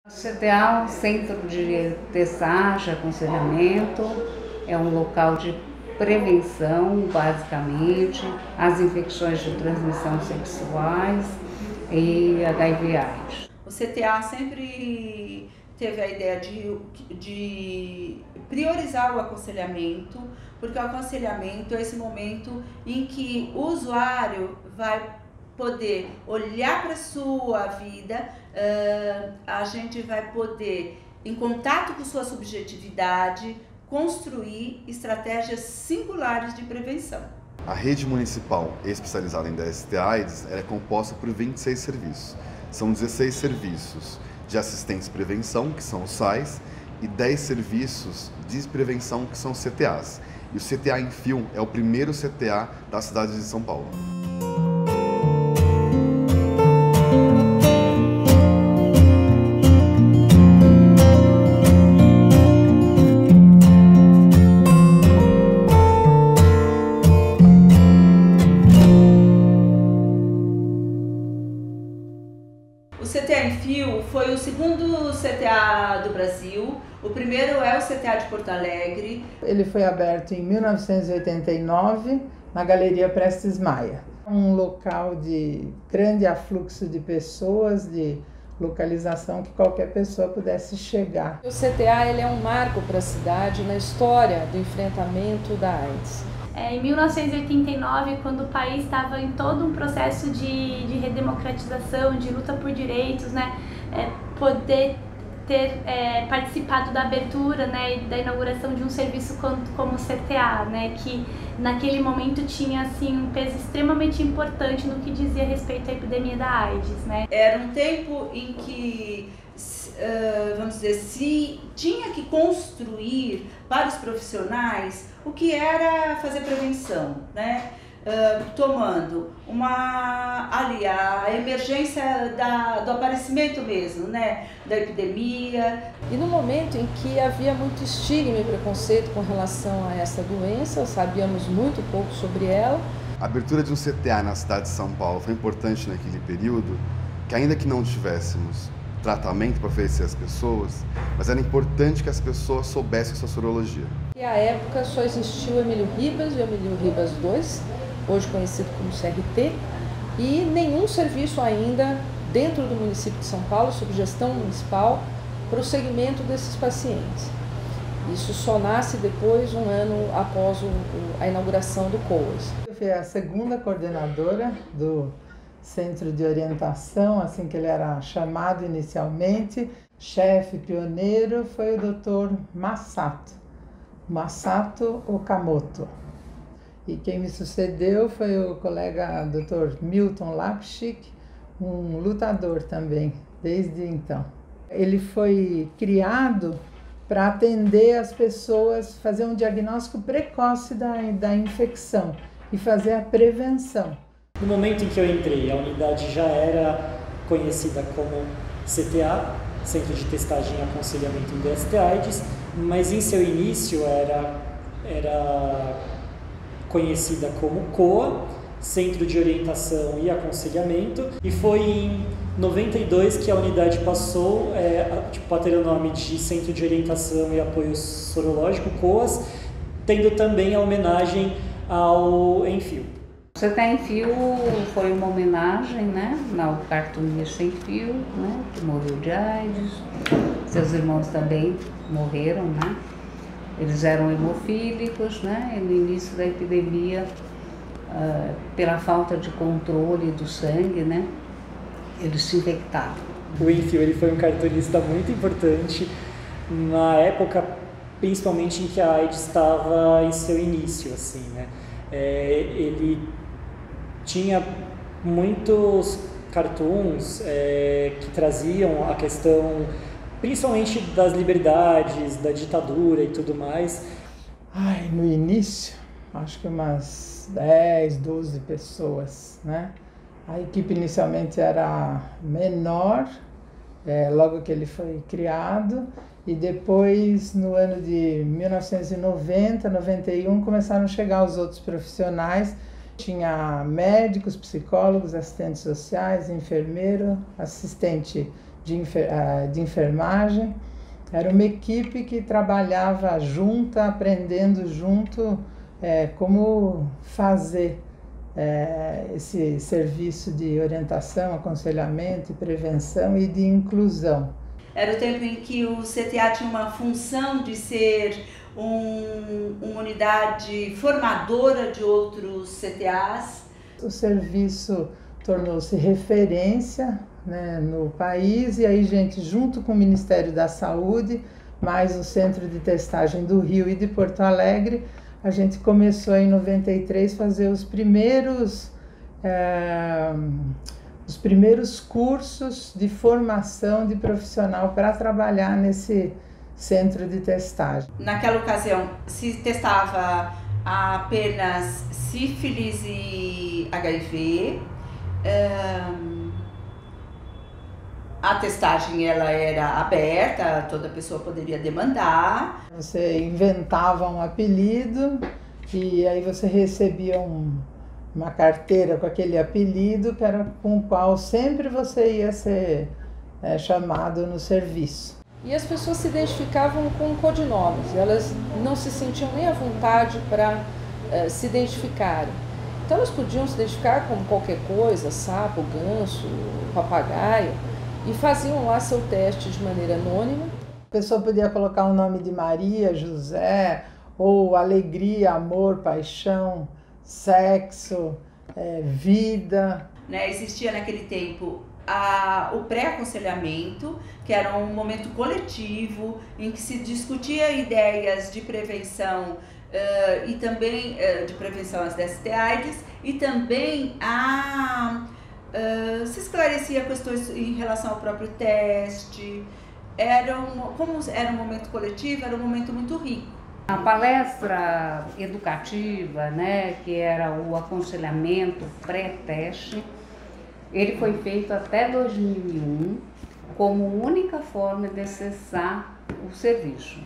O CTA é um centro de testagem, aconselhamento, é um local de prevenção, basicamente, às infecções de transmissão sexuais e HIV/AIDS. O CTA sempre teve a ideia de priorizar o aconselhamento, porque o aconselhamento é esse momento em que o usuário vai poder olhar para a sua vida, a gente vai poder, em contato com sua subjetividade, construir estratégias singulares de prevenção. A rede municipal especializada em DST/AIDS é composta por 26 serviços. São 16 serviços de assistência e prevenção, que são os SAIs, e 10 serviços de prevenção, que são os CTAs. E o CTA Infil é o primeiro CTA da cidade de São Paulo. O CTA Infil foi o segundo CTA do Brasil, o primeiro é o CTA de Porto Alegre. Ele foi aberto em 1989 na Galeria Prestes Maia, um local de grande afluxo de pessoas, de localização que qualquer pessoa pudesse chegar. O CTA ele é um marco para a cidade na história do enfrentamento da AIDS. Em 1989, quando o país estava em todo um processo de redemocratização, de luta por direitos, né, poder ter participado da abertura, né, e da inauguração de um serviço como o CTA, né, que naquele momento tinha assim, um peso extremamente importante no que dizia respeito à epidemia da AIDS. Né. Era um tempo em que vamos dizer, se tinha que construir para os profissionais o que era fazer prevenção, né? Tomando a emergência do aparecimento mesmo, né? Da epidemia. E no momento em que havia muito estigma e preconceito com relação a essa doença, sabíamos muito pouco sobre ela. A abertura de um CTA na cidade de São Paulo foi importante naquele período, que ainda que não tivéssemos tratamento para oferecer às pessoas, mas era importante que as pessoas soubessem sua sorologia. E à época só existiu o Emílio Ribas e o Emílio Ribas II, hoje conhecido como CRT, e nenhum serviço ainda dentro do município de São Paulo, sob gestão municipal, para o segmento desses pacientes. Isso só nasce depois, um ano após a inauguração do COAS. Eu fui a segunda coordenadora do Centro de Orientação, assim que ele era chamado inicialmente. Chefe pioneiro foi o Dr. Masato Okamoto. E quem me sucedeu foi o colega Dr. Milton Lapchick, um lutador também, desde então. Ele foi criado para atender as pessoas, fazer um diagnóstico precoce da infecção e fazer a prevenção. No momento em que eu entrei, a unidade já era conhecida como CTA, Centro de Testagem e Aconselhamento em DST/AIDS, mas em seu início era conhecida como COA, Centro de Orientação e Aconselhamento, e foi em 92 que a unidade passou a ter o nome de Centro de Orientação e Apoio Sorológico, COAS, tendo também a homenagem ao Enfio. O CTA Infil foi uma homenagem, né, ao cartunista Enfil, né, que morreu de AIDS. Seus irmãos também morreram, né? Eles eram hemofílicos, né? E no início da epidemia, pela falta de controle do sangue, né, eles se infectaram. O Enfil ele foi um cartunista muito importante na época, principalmente em que a AIDS estava em seu início, assim, né? Ele tinha muitos cartoons que traziam a questão, principalmente das liberdades, da ditadura e tudo mais. No início, acho que umas 10, 12 pessoas, né? A equipe inicialmente era menor, logo que ele foi criado, e depois, no ano de 1990, 91, começaram a chegar os outros profissionais. Tinha médicos, psicólogos, assistentes sociais, enfermeiro, assistente de enfermagem. Era uma equipe que trabalhava junto, aprendendo junto como fazer esse serviço de orientação, aconselhamento, prevenção e de inclusão. Era o tempo em que o CTA tinha uma função de ser uma unidade formadora de outros CTAs. O serviço tornou-se referência, né, no país, e aí, gente, junto com o Ministério da Saúde, mais o Centro de Testagem do Rio e de Porto Alegre, a gente começou em 93 a fazer os primeiros cursos de formação de profissional para trabalhar nesse centro de testagem. Naquela ocasião se testava apenas sífilis e HIV. A testagem ela era aberta, toda pessoa poderia demandar. Você inventava um apelido e aí você recebia uma carteira com aquele apelido, que era com o qual sempre você ia ser chamado no serviço. E as pessoas se identificavam com codinomes, elas não se sentiam nem à vontade para se identificarem. Então elas podiam se identificar como qualquer coisa, sapo, ganso, papagaio, e faziam lá seu teste de maneira anônima. A pessoa podia colocar o nome de Maria, José, ou alegria, amor, paixão, sexo, vida. Existia naquele tempo o pré-aconselhamento, que era um momento coletivo em que se discutia ideias de prevenção e também de prevenção às DST/AIDS, e também se esclarecia questões em relação ao próprio teste. Como era um momento coletivo, era um momento muito rico. A palestra educativa, né, que era o aconselhamento pré-teste, ele foi feito até 2001 como única forma de acessar o serviço.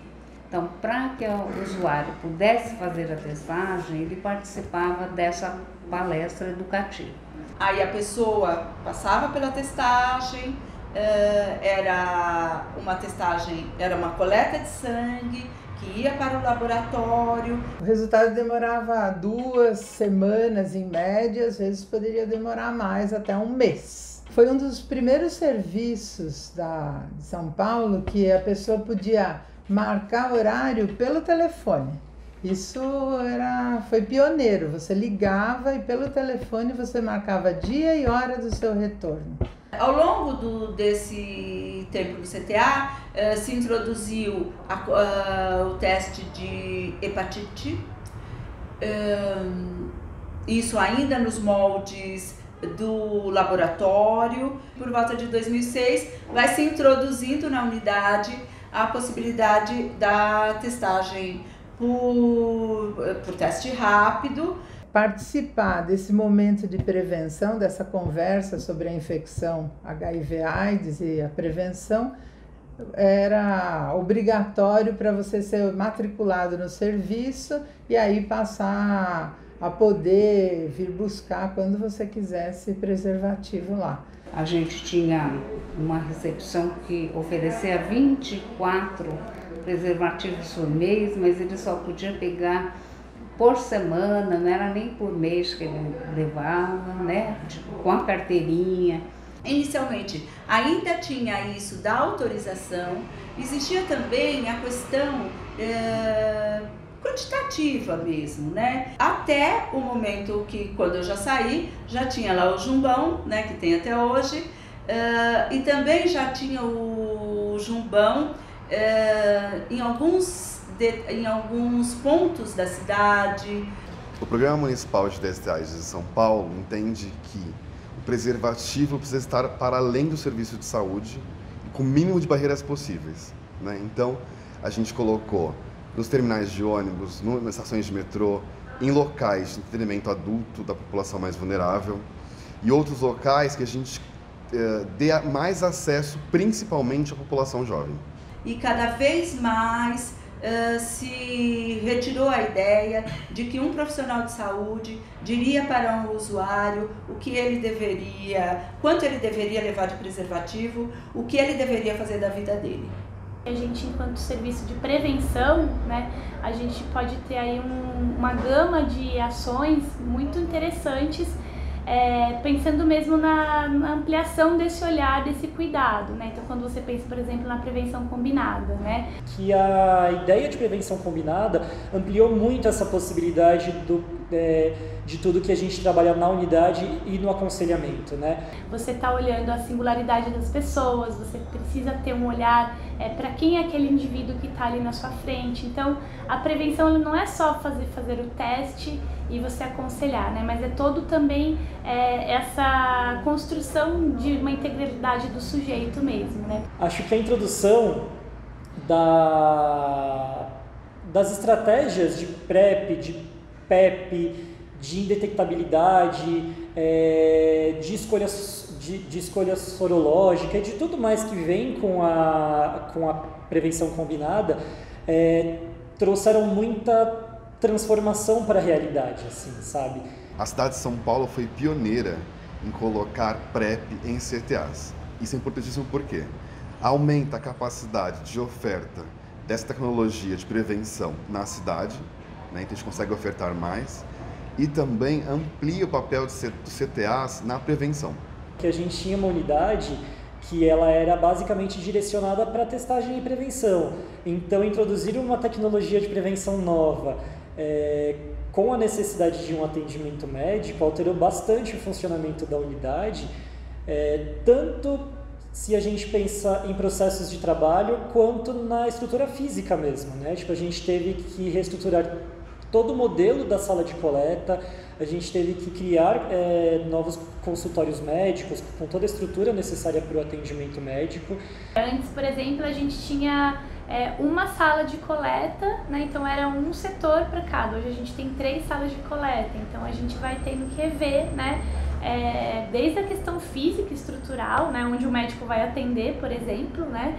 Então, para que o usuário pudesse fazer a testagem, ele participava dessa palestra educativa. Aí a pessoa passava pela testagem, era uma coleta de sangue que ia para o laboratório. O resultado demorava 2 semanas em média, às vezes poderia demorar mais, até um mês. Foi um dos primeiros serviços de São Paulo que a pessoa podia marcar horário pelo telefone. Isso foi pioneiro, você ligava e pelo telefone você marcava dia e hora do seu retorno. Ao longo desse tempo do CTA, se introduziu o teste de hepatite, isso ainda nos moldes do laboratório. Por volta de 2006, vai se introduzindo na unidade a possibilidade da testagem por teste rápido. Participar desse momento de prevenção, dessa conversa sobre a infecção HIV/AIDS e a prevenção, era obrigatório para você ser matriculado no serviço e aí passar a poder vir buscar quando você quisesse preservativo lá. A gente tinha uma recepção que oferecia 24 preservativos por mês, mas ele só podia pegar por semana, não era nem por mês que ele levava, né? Tipo, com a carteirinha. Inicialmente, ainda tinha isso da autorização, existia também a questão quantitativa mesmo, né? Até o momento que, quando eu já saí, já tinha lá o jumbão, né, que tem até hoje, e também já tinha o jumbão em alguns pontos da cidade. O Programa Municipal de DST/AIDS de São Paulo entende que o preservativo precisa estar para além do serviço de saúde e com o mínimo de barreiras possíveis, né? Então, a gente colocou nos terminais de ônibus, nas estações de metrô, em locais de entretenimento adulto da população mais vulnerável e outros locais que a gente dê mais acesso, principalmente à população jovem. E cada vez mais se retirou a ideia de que um profissional de saúde diria para um usuário o que ele deveria, quanto ele deveria levar de preservativo, o que ele deveria fazer da vida dele. A gente, enquanto serviço de prevenção, né, a gente pode ter aí uma gama de ações muito interessantes, pensando mesmo na ampliação desse olhar, desse cuidado, né? Então, quando você pensa, por exemplo, na prevenção combinada, né? Que a ideia de prevenção combinada ampliou muito essa possibilidade de tudo que a gente trabalha na unidade e no aconselhamento, né? Você está olhando a singularidade das pessoas, você precisa ter um olhar para quem é aquele indivíduo que está ali na sua frente. Então, a prevenção não é só fazer o teste e você aconselhar, né? Mas é todo também essa construção de uma integralidade do sujeito mesmo, né? Acho que a introdução das estratégias de PrEP, de PEP, de indetectabilidade, de escolha sorológica e de tudo mais que vem com a prevenção combinada, trouxeram muita transformação para a realidade, assim, sabe? A cidade de São Paulo foi pioneira em colocar PrEP em CTAs. Isso é importantíssimo porque aumenta a capacidade de oferta dessa tecnologia de prevenção na cidade, né? Então a gente consegue ofertar mais, e também amplia o papel dos CTAs na prevenção. Que a gente tinha uma unidade que ela era basicamente direcionada para testagem e prevenção. Então, introduzir uma tecnologia de prevenção nova, com a necessidade de um atendimento médico, alterou bastante o funcionamento da unidade, tanto se a gente pensa em processos de trabalho, quanto na estrutura física mesmo, né? Tipo, a gente teve que reestruturar todo o modelo da sala de coleta, a gente teve que criar novos consultórios médicos com toda a estrutura necessária para o atendimento médico. Antes, por exemplo, a gente tinha uma sala de coleta, né? Então era um setor para cada. Hoje a gente tem 3 salas de coleta, então a gente vai tendo que rever, né? Desde a questão física, estrutural, né? Onde o médico vai atender, por exemplo, né?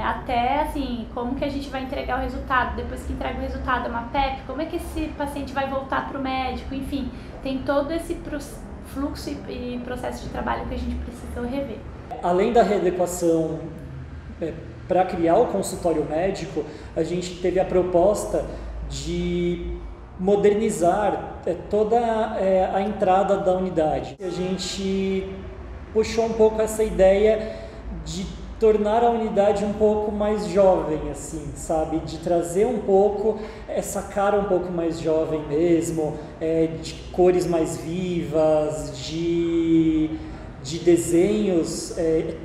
Até assim, como que a gente vai entregar o resultado, depois que entrega o resultado é uma PEP, como é que esse paciente vai voltar para o médico, enfim, tem todo esse fluxo e processo de trabalho que a gente precisa rever. Além da readequação para criar o consultório médico, a gente teve a proposta de modernizar toda a entrada da unidade. A gente puxou um pouco essa ideia de tornar a unidade um pouco mais jovem, assim, sabe? De trazer um pouco essa cara um pouco mais jovem mesmo, de cores mais vivas, de desenhos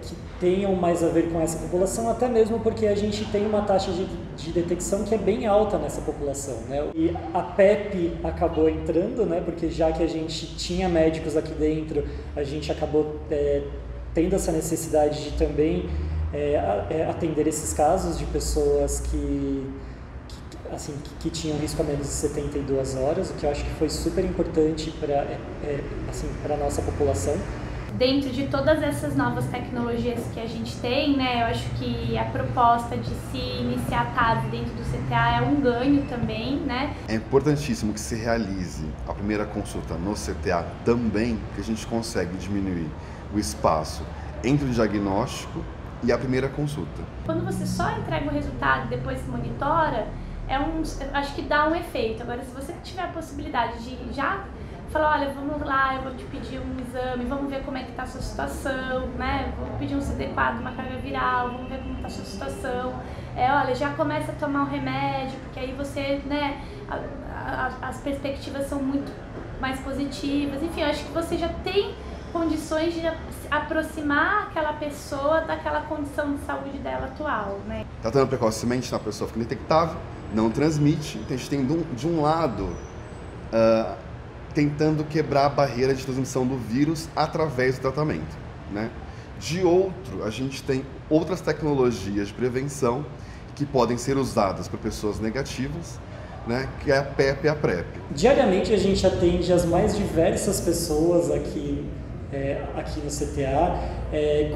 que tenham mais a ver com essa população, até mesmo porque a gente tem uma taxa de detecção que é bem alta nessa população, né? E a PEP acabou entrando, né? Porque já que a gente tinha médicos aqui dentro, a gente acabou tendo essa necessidade de também atender esses casos de pessoas que tinham risco a menos de 72 horas, o que eu acho que foi super importante para a nossa população. Dentro de todas essas novas tecnologias que a gente tem, né, eu acho que a proposta de se iniciar a TAD dentro do CTA é um ganho também, né? É importantíssimo que se realize a primeira consulta no CTA também, que a gente consegue diminuir o espaço entre o diagnóstico e a primeira consulta. Quando você só entrega o resultado e depois monitora, acho que dá um efeito. Agora, se você tiver a possibilidade de já falar, olha, vamos lá, eu vou te pedir um exame, vamos ver como é que está a sua situação, né? Vou pedir um CD4, uma carga viral, vamos ver como está a sua situação. Olha, já começa a tomar um remédio, porque aí você, né, as perspectivas são muito mais positivas. Enfim, eu acho que você já tem condições de aproximar aquela pessoa daquela condição de saúde dela atual, né? Tratando precocemente, a pessoa fica indetectável, não transmite, então a gente tem de um lado tentando quebrar a barreira de transmissão do vírus através do tratamento, né? De outro, a gente tem outras tecnologias de prevenção que podem ser usadas por pessoas negativas, né? Que é a PEP e a PrEP. Diariamente a gente atende as mais diversas pessoas aqui aqui no CTA,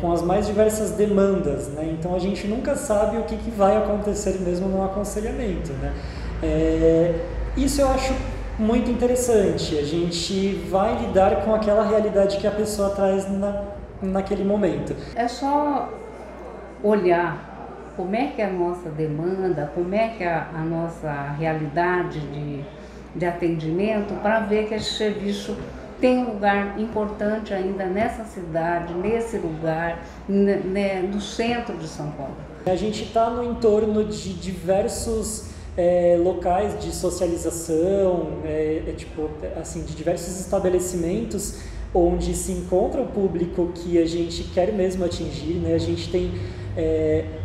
com as mais diversas demandas, né? Então a gente nunca sabe o que vai acontecer mesmo no aconselhamento, né? Isso eu acho muito interessante, a gente vai lidar com aquela realidade que a pessoa traz naquele momento. É só olhar como é que é a nossa demanda, como é que é a nossa realidade de atendimento, para ver que esse serviço tem um lugar importante ainda nessa cidade, nesse lugar, no centro de São Paulo. A gente está no entorno de diversos locais de socialização, de diversos estabelecimentos onde se encontra o público que a gente quer mesmo atingir, né? A gente tem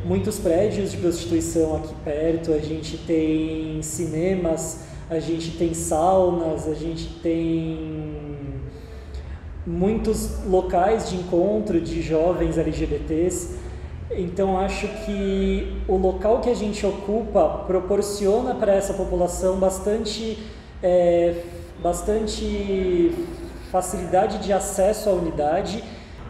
muitos prédios de prostituição aqui perto, a gente tem cinemas, a gente tem saunas, a gente tem muitos locais de encontro de jovens LGBTs. Então acho que o local que a gente ocupa proporciona para essa população bastante facilidade de acesso à unidade.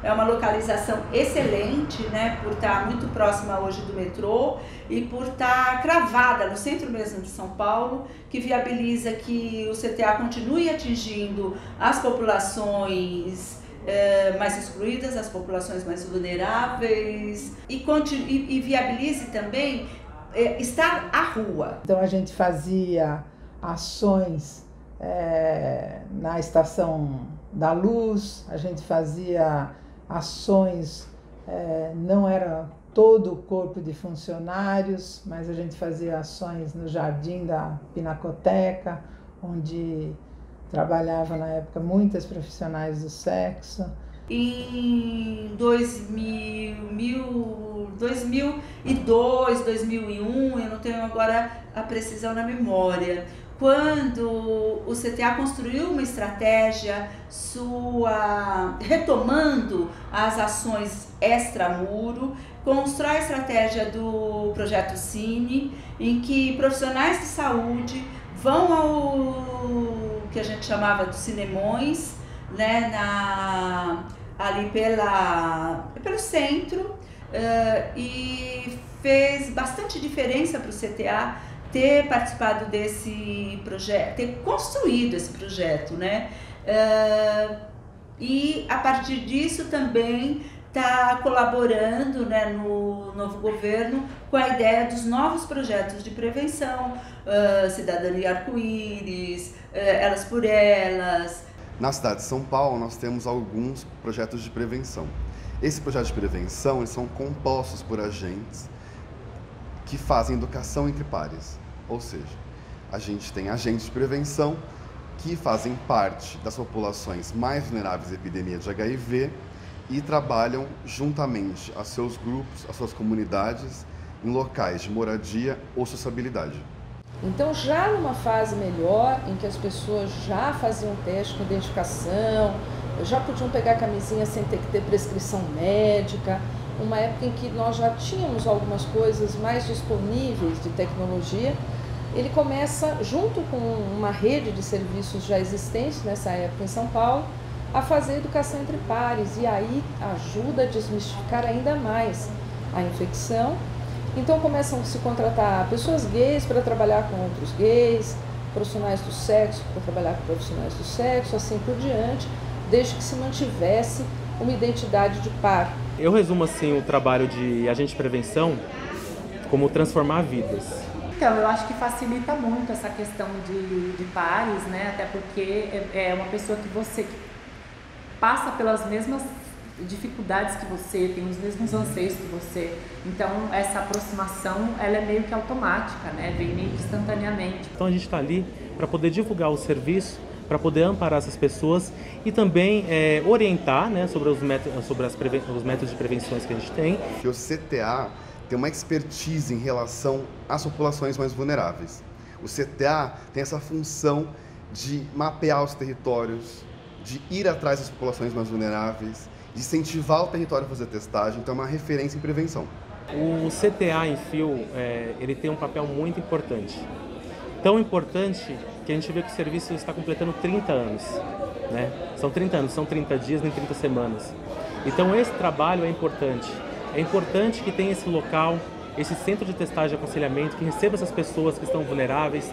É uma localização excelente, né, por estar muito próxima hoje do metrô e por estar cravada no centro mesmo de São Paulo, que viabiliza que o CTA continue atingindo as populações mais excluídas, as populações mais vulneráveis e viabilize também estar à rua. Então a gente fazia ações na Estação da Luz, a gente fazia ações, não era todo o corpo de funcionários, mas a gente fazia ações no Jardim da Pinacoteca, onde trabalhava na época muitas profissionais do sexo. Em 2002, 2001, eu não tenho agora a precisão na memória, quando o CTA construiu uma estratégia retomando as ações extramuro, constrói a estratégia do Projeto Cine, em que profissionais de saúde vão ao que a gente chamava de cinemões, né, ali pelo centro, e fez bastante diferença para o CTA ter participado desse projeto, ter construído esse projeto, né? E a partir disso também está colaborando, né, no novo governo com a ideia dos novos projetos de prevenção, Cidadania Arco-Íris, Elas por Elas. Na cidade de São Paulo, nós temos alguns projetos de prevenção. Esses projetos de prevenção eles são compostos por agentes que fazem educação entre pares. Ou seja, a gente tem agentes de prevenção que fazem parte das populações mais vulneráveis à epidemia de HIV e trabalham juntamente a seus grupos, as suas comunidades, em locais de moradia ou sociabilidade. Então, já numa fase melhor, em que as pessoas já faziam teste com identificação, já podiam pegar camisinha sem ter que ter prescrição médica, uma época em que nós já tínhamos algumas coisas mais disponíveis de tecnologia, ele começa, junto com uma rede de serviços já existentes nessa época em São Paulo, a fazer educação entre pares, e aí ajuda a desmistificar ainda mais a infecção. Então começam a se contratar pessoas gays para trabalhar com outros gays, profissionais do sexo para trabalhar com profissionais do sexo, assim por diante, desde que se mantivesse uma identidade de par. Eu resumo assim o trabalho de agente de prevenção como transformar vidas. Então, eu acho que facilita muito essa questão de pares, né? Até porque é uma pessoa que você passa pelas mesmas dificuldades que você, tem os mesmos anseios que você. Então, essa aproximação, ela é meio que automática, né? Vem meio que instantaneamente. Então, a gente está ali para poder divulgar o serviço, para poder amparar essas pessoas e também orientar, né, sobre os métodos de prevenções que a gente tem. Que o CTA tem uma expertise em relação às populações mais vulneráveis. O CTA tem essa função de mapear os territórios, de ir atrás das populações mais vulneráveis, de incentivar o território a fazer testagem, então é uma referência em prevenção. O CTA em Fio, ele tem um papel muito importante. Tão importante que a gente vê que o serviço está completando 30 anos. né? São 30 anos, são 30 dias, nem 30 semanas. Então esse trabalho é importante. É importante que tenha esse local, esse centro de testagem e aconselhamento, que receba essas pessoas que estão vulneráveis,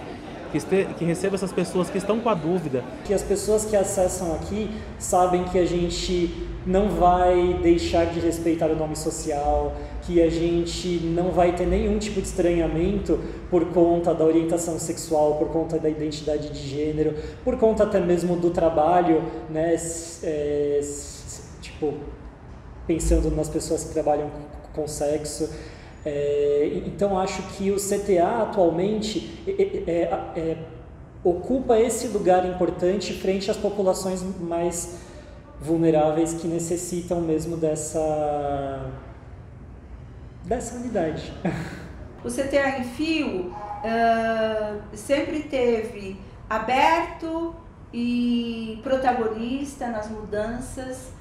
que receba essas pessoas que estão com a dúvida. Que as pessoas que acessam aqui sabem que a gente não vai deixar de respeitar o nome social, que a gente não vai ter nenhum tipo de estranhamento por conta da orientação sexual, por conta da identidade de gênero, por conta até mesmo do trabalho, né? Tipo, pensando nas pessoas que trabalham com sexo. Então acho que o CTA atualmente ocupa esse lugar importante frente às populações mais vulneráveis que necessitam mesmo dessa unidade. O CTA em Fio sempre teve aberto e protagonista nas mudanças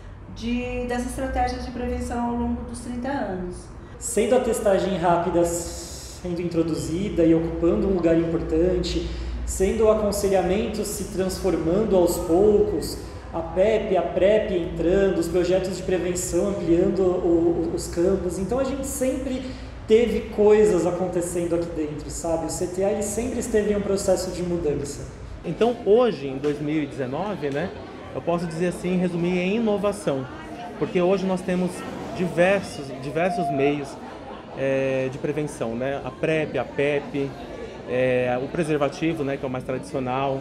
das estratégias de prevenção ao longo dos 30 anos. Sendo a testagem rápida sendo introduzida e ocupando um lugar importante, sendo o aconselhamento se transformando aos poucos, a PEP, a PrEP entrando, os projetos de prevenção ampliando os campos. Então a gente sempre teve coisas acontecendo aqui dentro, sabe? O CTA ele sempre esteve em um processo de mudança. Então hoje, em 2019, né, eu posso dizer assim, resumir em inovação, porque hoje nós temos diversos meios de prevenção, né? A PrEP, a PEP, o preservativo, né, que é o mais tradicional,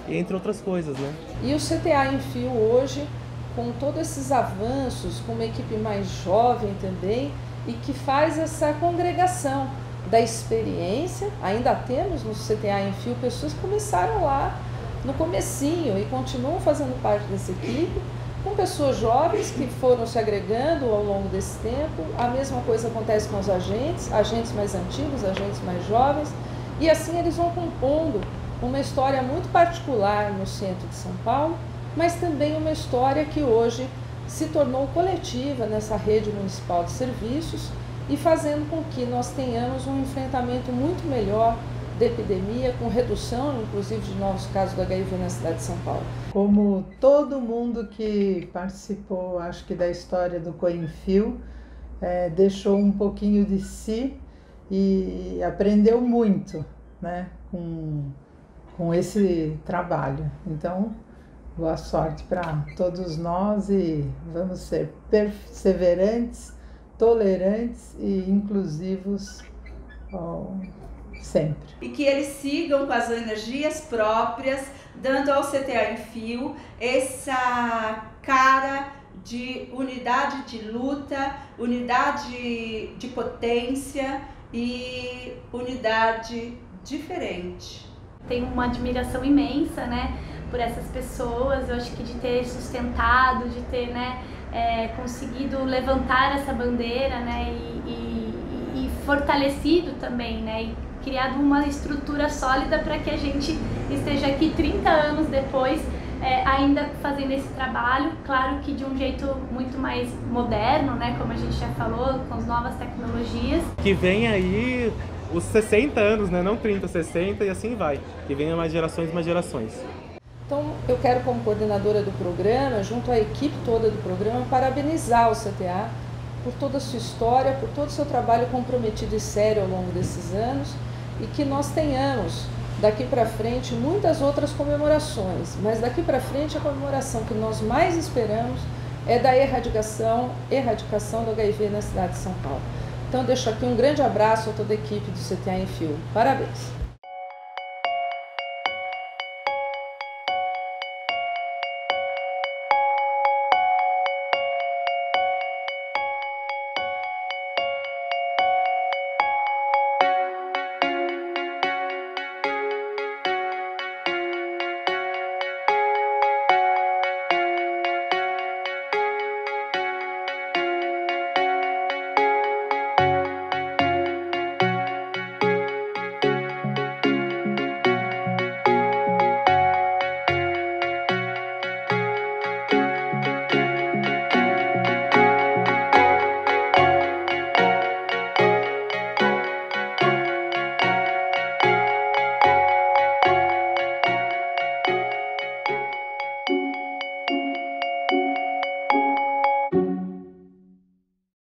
e entre outras coisas, né? E o CTA em Fio hoje, com todos esses avanços, com uma equipe mais jovem também, e que faz essa congregação da experiência. Ainda temos no CTA em Fio pessoas que começaram lá no comecinho e continuam fazendo parte dessa equipe, com pessoas jovens que foram se agregando ao longo desse tempo. A mesma coisa acontece com os agentes mais antigos, agentes mais jovens, e assim eles vão compondo uma história muito particular no centro de São Paulo, mas também uma história que hoje se tornou coletiva nessa rede municipal de serviços e fazendo com que nós tenhamos um enfrentamento muito melhor da epidemia, com redução, inclusive, de novos casos do HIV na cidade de São Paulo. Como todo mundo que participou, acho que da história do Coinfio, deixou um pouquinho de si e aprendeu muito, né, com esse trabalho. Então, boa sorte para todos nós e vamos ser perseverantes, tolerantes e inclusivos sempre. E que eles sigam com as energias próprias, dando ao CTA em Fio essa cara de unidade de luta, unidade de potência e unidade diferente. Tenho uma admiração imensa, né, por essas pessoas. Eu acho que de ter sustentado, de ter, né, conseguido levantar essa bandeira, né, e fortalecido também, né, e criado uma estrutura sólida para que a gente esteja aqui 30 anos depois, ainda fazendo esse trabalho, claro que de um jeito muito mais moderno, né, como a gente já falou, com as novas tecnologias. Que vem aí os 60 anos, né, não 30, 60 e assim vai, que venha mais gerações. Então eu quero, como coordenadora do programa, junto à equipe toda do programa, parabenizar o CTA por toda a sua história, por todo o seu trabalho comprometido e sério ao longo desses anos, e que nós tenhamos daqui para frente muitas outras comemorações, mas daqui para frente a comemoração que nós mais esperamos é da erradicação do HIV na cidade de São Paulo. Então deixo aqui um grande abraço a toda a equipe do CTA em Fio. Parabéns!